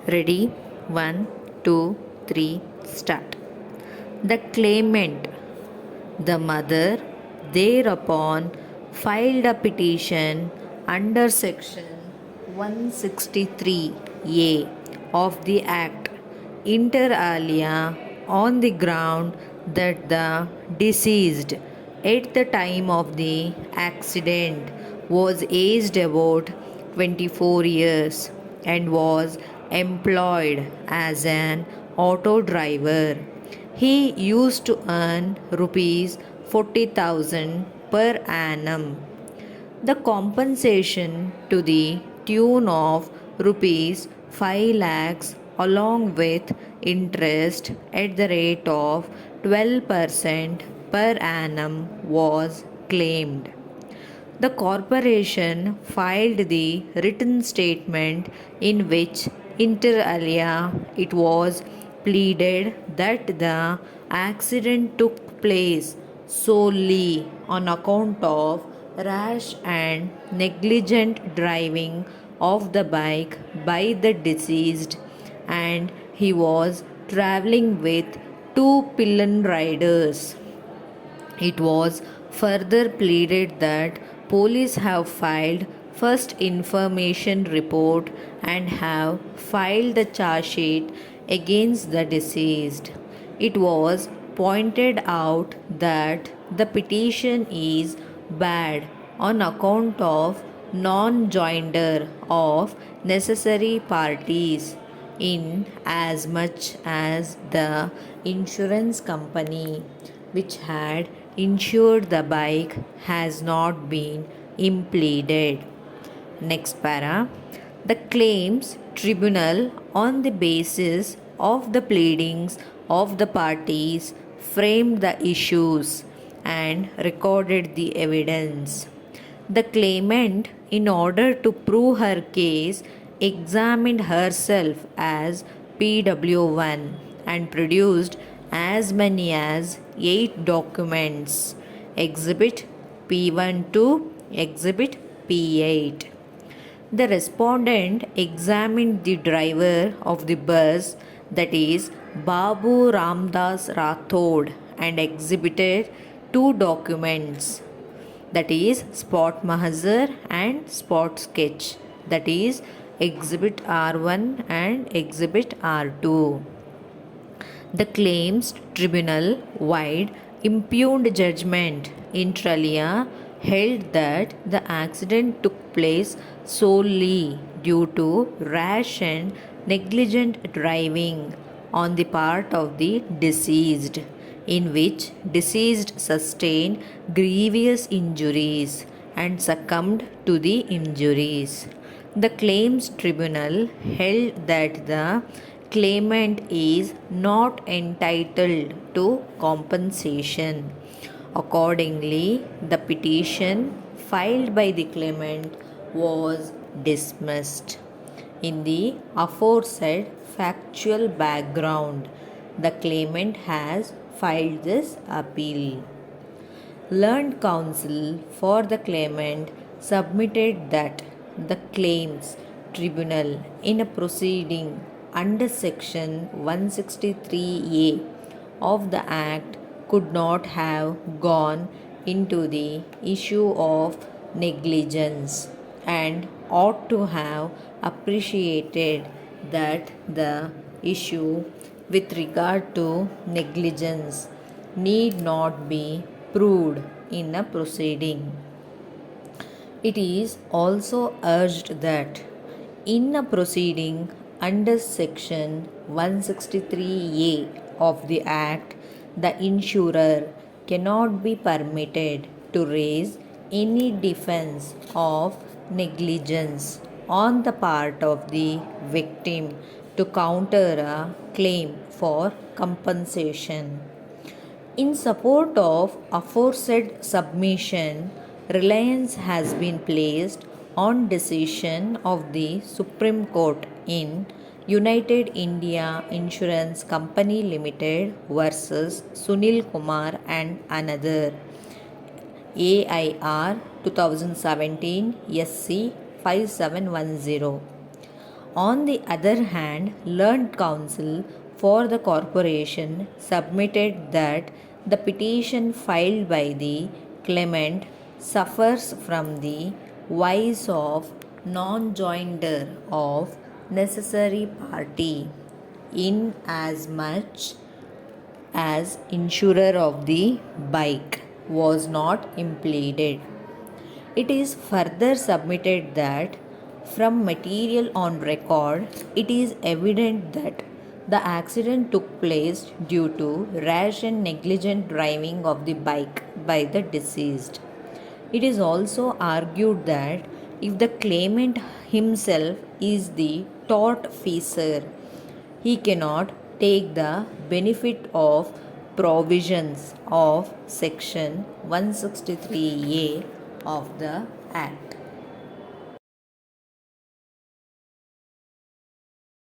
Ready? 1, 2, 3, start. The claimant, the mother, thereupon filed a petition under section 163A of the Act inter alia on the ground that the deceased at the time of the accident was aged about 24 years and was employed as an auto driver. He used to earn rupees 40,000 per annum. The compensation to the tune of rupees 5 lakhs along with interest at the rate of 12% per annum was claimed. The corporation filed the written statement in which, inter alia, it was pleaded that the accident took place solely on account of rash and negligent driving of the bike by the deceased, and he was traveling with two pillion riders. It was further pleaded that police have filed first information report and have filed the charge sheet against the deceased. It was pointed out that the petition is bad on account of non-joinder of necessary parties in as much as the insurance company which had insured the bike has not been impleaded. Next para. The claims tribunal, on the basis of the pleadings of the parties, framed the issues and recorded the evidence. The claimant, in order to prove her case, examined herself as PW1 and produced as many as 8 documents. Exhibit P1 to Exhibit P8. The respondent examined the driver of the bus, that is Babu Ramdas Rathod, and exhibited two documents, that is spot mahazar and spot sketch, that is exhibit R1 and exhibit R2. The claims tribunal wide impugned judgment inter alia held that the accident took place solely due to rash and negligent driving on the part of the deceased, in which deceased sustained grievous injuries and succumbed to the injuries. The claims tribunal held that the claimant is not entitled to compensation. Accordingly, the petition filed by the claimant was dismissed. In the aforesaid factual background, the claimant has filed this appeal. Learned counsel for the claimant submitted that the claims tribunal, in a proceeding under section 163A of the Act, could not have gone into the issue of negligence and ought to have appreciated that the issue with regard to negligence need not be proved in a proceeding. It is also urged that in a proceeding under section 163A of the Act, the insurer cannot be permitted to raise any defense of negligence on the part of the victim to counter a claim for compensation. In support of aforesaid submission, reliance has been placed on decision of the Supreme Court in United India Insurance Company Limited versus Sunil Kumar and another, AIR 2017 SC 5710, On the other hand, learned counsel for the corporation submitted that the petition filed by the claimant suffers from the vice of non-joinder of necessary party, inasmuch as insurer of the bike was not impleaded. It is further submitted that from material on record, it is evident that the accident took place due to rash and negligent driving of the bike by the deceased. It is also argued that if the claimant himself is the tortfeasor, he cannot take the benefit of provisions of section 163A of the Act.